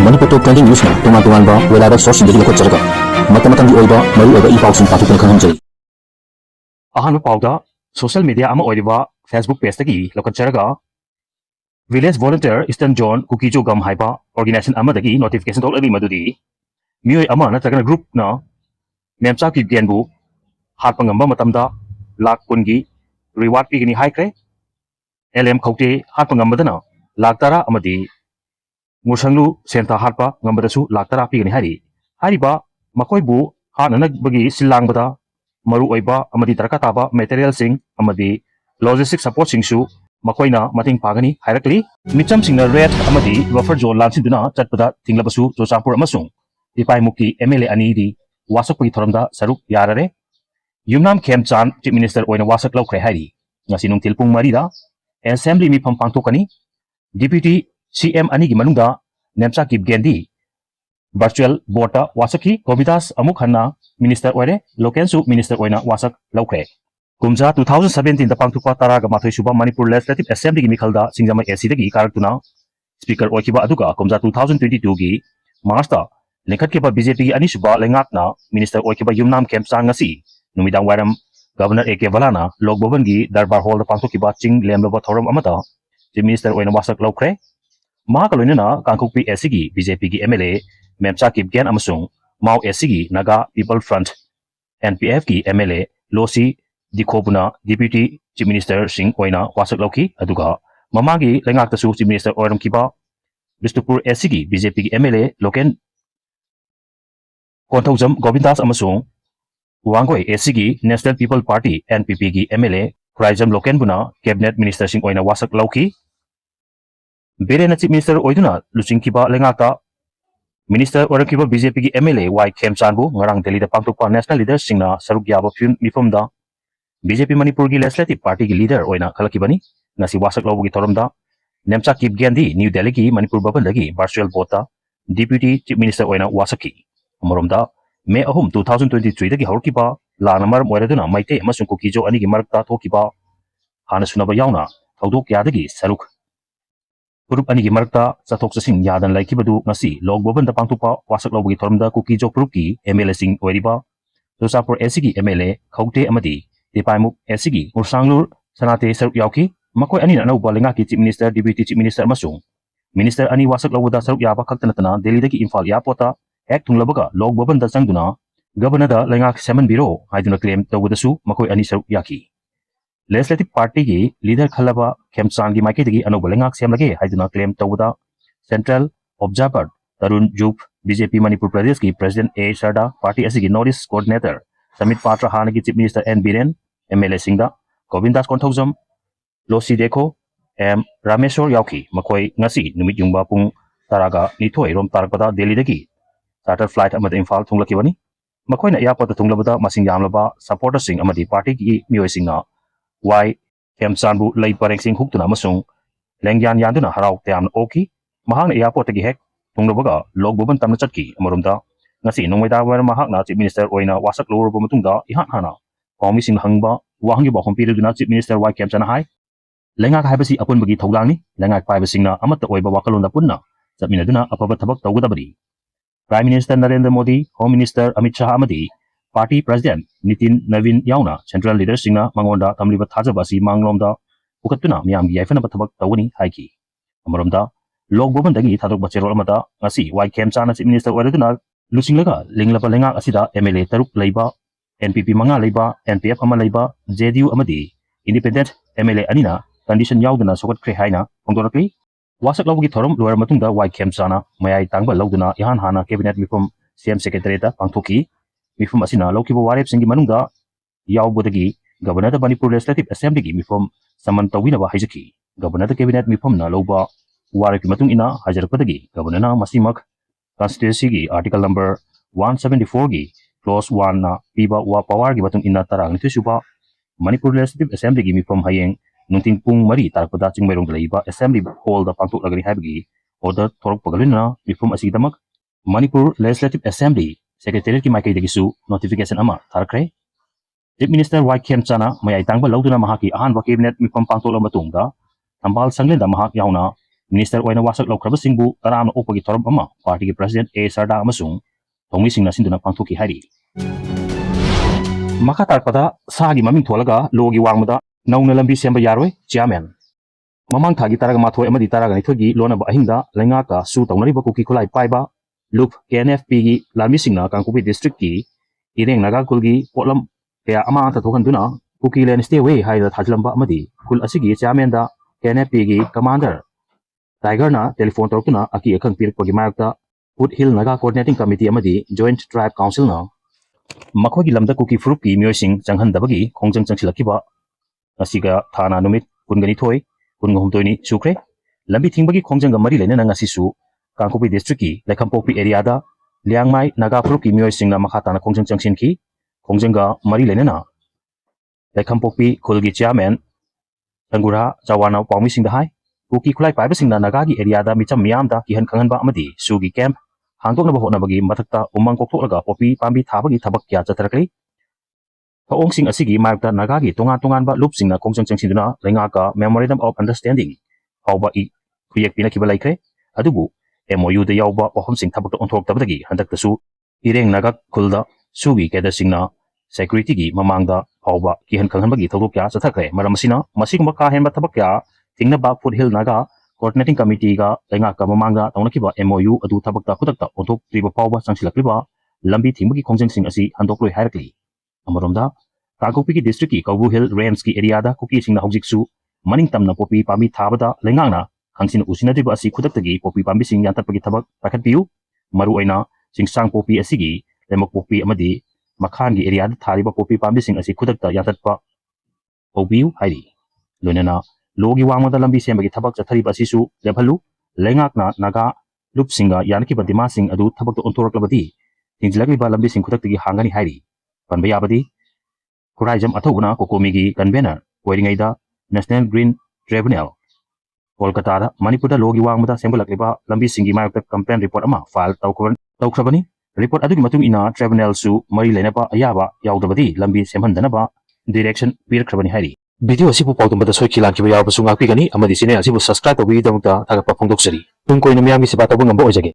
Manipur Top 20 News na tungan-tungan ba wala ba source hindi ko tsarga. Mata-matang di oiba maru oiba ipaw sin patukan khanjay. Ahanu pauda social media ama oiba Facebook page tagi lokot tsarga. Village Volunteer Eastern Zone Kuki jo gam haiba organization ama dagi notification tol ali madudi. Mioi ama na tsarga group na memcha ki genbu hat pangamba matamda lak kungi reward pi gini haikre. LM khauti hat pangamba dana lak tara amadi Musanglu senta hatpa ngambadasu laktara pi gani hari ba makoi bu hanana bagi silang bata maru oiba amadi tarka taba material sing amadi logistic support singsu makoina mating pagani hairakli micham singna red amadi buffer zone lansin duna chatpada tinglabasu josampur amasung ipai muki MLA ani di wasak pagi thoramda saruk yarare yumnam khemchan chief minister oina wasak laukre hari ngasi nung tilpung marida assembly mi pangtokani deputy CM ani manungda nemsa kip gendi virtual bota wasaki komitas amuk hanna minister oire lokensu minister oina wasak laukre kumja 2017 da pangtukpa taraga mathoi suba Manipur Legislative Assembly gi mikhalda singjama AC dagi karaktuna speaker oikiba aduga kumja 2022 gi March ta lekhatkiba BJP gi ani suba lengakna minister oikiba yumnam kemchang ngasi numidang waram governor AK Valana lokboban gi darbar hall da pangtukiba ching lemloba thoram amata chief minister oina wasak laukre Mahakaloina Kangkukpi SCG BJP gi MLA Memcha Kipgen amasung Mau SCG Naga People Front NPF gi MLA Losi Dikhobuna Deputy Chief Minister Singh Oina wasak lauki aduga mamagi lengak tasu Chief Minister Oiram kiba Bistupur SCG BJP gi MLA Loken Kontaujam Govindas amasung Wangoi SCG National People Party NPP gi MLA Kraijam Loken buna Cabinet Minister Singh Oina wasak lauki Bere Chief Minister Oiduna Lucing Kiba Lengata Minister Orakiba BJP gi MLA Y Khemchanbu ngarang Delhi da pangtukpa national leaders singna saruk yaba mifomda BJP Manipur gi Legislative Party gi leader oina khalakibani ngasi wasak lawbu gi thoramda Nemcha Kip Gandhi New Delhi gi Manipur Bhavan dagi virtual bota Deputy Chief Minister oina wasaki amoromda May 2023 dagi hawkiba lanamar moiraduna maite amasung kukijo ani gi marakta thokiba hana sunaba yauna thawdok yadagi saruk Purup ani gi marakta chathok chasing yadan laikibadu ngasi logboban da pangtupa wasak lawgi thoramda kuki jok purup ki MLA sing oiriba Josapur SCG MLA khaute amadi Dipaimuk SCG Mursanglur sanate saruk yauki makoi ani na uba lenga ki chief minister deputy chief minister amasung minister ani wasak lawda saruk yaba khaktanatana Delhi dagi Imphal yapota hek thunglabaga logboban da changduna governor da lenga semen biro haiduna claim tawudasu makoi ani saruk yaki Legislative Party gi leader khalaba Khemchan gi maike dagi Anouba lengak semlage haiduna claim tawuda Central Observer Tarun Jup BJP Manipur Pradesh gi President A Sarda Party asigi Northeast Coordinator Samit Patra Hana gi Chief Minister N Biren MLA Singda Govindas Konthojam Losi Dekho M Rameshwar Yauki makoi ngasi numit yungba pung taraga nithoi rom tarakpada Delhi dagi charter flight amada Imphal thunglakibani makoi na airport thunglabada masing yamlaba supporter sing amadi party gi mioi singna Y Khemchanbu lay pareng sing huktuna masung lengyan yanduna harau team oki mahang airport gi hek tunglobaga logboban tamna chatki amorumda ngasi nongmaida war mahak na chief minister oina wasak lor bo matungda ihan hana komi sing hangba wahangi ba khompi duna chief minister Y Khemchan hai lenga ka habasi apun bagi thogdangni lenga pai basingna amata oiba wakalonda punna chamina duna apaba thabak tawgadabari Prime Minister Narendra Modi Home Minister Amit Shah amadi Party President Nitin Navin yauna Central Leaders singna mangonda tamliba thajabasi manglomda ukatuna miyam gi yaifana bathabak tawani haiki amromda logboban dagi thadok bachero amada ngasi Y Khemchan chief minister oiraduna lusinglaga linglaba lenga asida MLA taruk leiba NPP manga leiba NPF ama leiba JDU amadi Independent MLA anina condition yauduna sokat kre haina phongdorakli wasak lawgi thorom luar matungda Y Khemchana mayai tangba lawduna ihan hana cabinet mifum CM secretary ta pangthoki mifum asina lawkibo warep singi manungda yaubodagi governor da Manipur Legislative Assembly gi mifum saman tawina ba haijaki governor da cabinet mifum na lawba warep matung ina hajarpadagi governor na masimak constituency gi article number 174 gi clause 1 na piba wa power gi batung ina tarang nitu suba Manipur Legislative Assembly gi mifum hayeng nungting pung mari tarpada chingmairong leiba assembly hall da pangtuk lagani haibagi order thorok pagalina mifum asidamak Manipur Legislative Assembly Secretariat ki maikai dagisu notification ama tharakre Chief Minister Y Khemchana mayai tangba lawduna mahaki ahanba cabinet mifum pangtok la matungda thambal sanglenda mahak yauna Minister oina wasak laukraba singbu taram opagi thoram ama party ki president A Sarda amasung thongmi singna sinduna pangthoki hari makata pada sagi maming tholaga logi wangmada nauna lambi semba yaroi chairman mamang thagi taraga mathoi amadi taraga nithogi lona ba ahinda lenga ka su tawnari ba kuki khulai paiba loop KNFP gi lambi singna Kangkupi district ki ireng naga kulgi potlam kaya ama ta thokhanduna kuki len stay away haida thajlamba amadi kul asigi chairman da KNFP gi commander Tiger na telephone tortuna aki akhang pirpagi mayakta Foothill Naga Coordinating Committee amadi Joint Tribe Council na makhoi lamda kuki frup ki myoising changhandabagi khongjang changsilakiba asiga thana numit kungani thoi kungahumtoini sukre lambi thingbagi khongjanga mari lena ngasi su Kangkupi district ki Lekhampokpi area da Liangmai Naga frup ki myoising na makhatana khongjang changsin ki khongjanga mari lena na Lekhampokpi khulgi chairman Tangura Chawana Pawmi sing da hai kuki khulai paiba singna nagagi area da micham miyam da kihan khanganba amadi sugi camp hangdokna ba hotna bagi mathakta umang koktholaga popi pambi thabagi thabak kya chatrakli thaong sing asigi mayakta nagagi tongan ba loop singna khongjang changsiduna lenga ka memorandum of understanding hawba I khuyek pina kiba laikre adubu MOU da yawba ohom sing thabak onthok tabdagi handakta su ireng naga khulda sugi keda singna security gi mamangda hawba kihan khanganbagi thodok kya chathakre maramasina masigma ka henba thabak kya tingna ba Foothill Naga Coordinating Committee ga lenga ka mamanga tawnaki MOU adu thabakta khudakta onthok triba pawba changsilakliba lambi thingbagi khongjang sing asi handokloi hairakli amaromda Kangkupi ki district ki Kaubu Hill Range ki area da kuki singna hojiksu maning tamna popi pami thabada lengangna khangsin usinadiba asi khudaktagi popi pambi sing yantatpagi thabak pakhatpiu maru aina singsang popi asigi lemok popi amadi makhan gi area da thariba popi pambi sing asi khudakta yantatpa obiu hairi loinana logi wangmada lambi sembagi thabak chathariba asisu lebhalu lengakna naga loop singa yanaki badima sing adu thabak to onthoraklabadi tingjilakliba lambi sing khudaktagi hangani hairi panba yabadi Kurajam athoguna kokomi gi convener koiringaida National Green Tribunal Kolkata da Manipur da logi wangmada sembalakliba lambi singi mayakta campaign report ama file tawkhrabani report adugi matung ina tribunal su mari lenaba ayaba yawdabadi lambi semhandanaba direction pirkhrabani hairi video asibu pawdambada soikilan kiba yawbasu ngakpigani amadi channel asibu subscribe tawbi damukta thagapa phongdoksari tung koina miyamgi siba tawba ngamba oijage